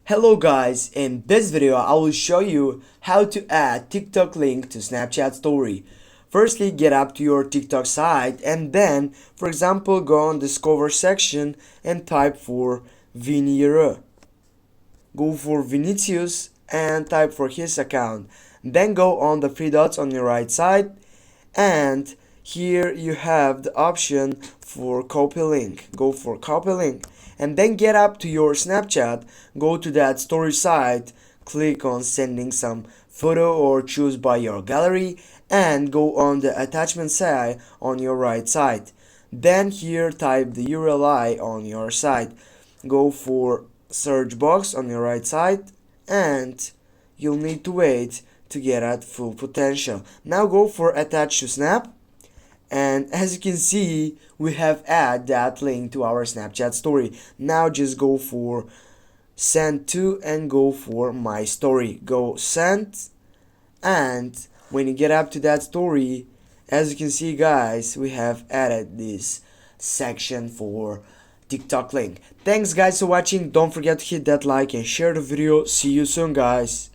Hello guys, in this video I will show you how to add TikTok link to Snapchat story. Firstly, get up to your TikTok site and then, for example, go on Discover section and type for Viniera. Go for Vinicius and type for his account. Then go on the three dots on your right side and here you have the option for copy link. Go for copy link and then get up to your Snapchat, go to that story site, click on sending some photo or choose by your gallery and go on the attachment side on your right side. Then here type the URL on your side. Go for search box on your right side and you'll need to wait to get at full potential. Now go for attach to snap and as you can see we have add that link to our Snapchat story. Now just go for send to and go for my story. Go send and when you get up to that story, as you can see guys, we have added this section for TikTok link. Thanks guys for watching. Don't forget to hit that like and share the video. See you soon guys.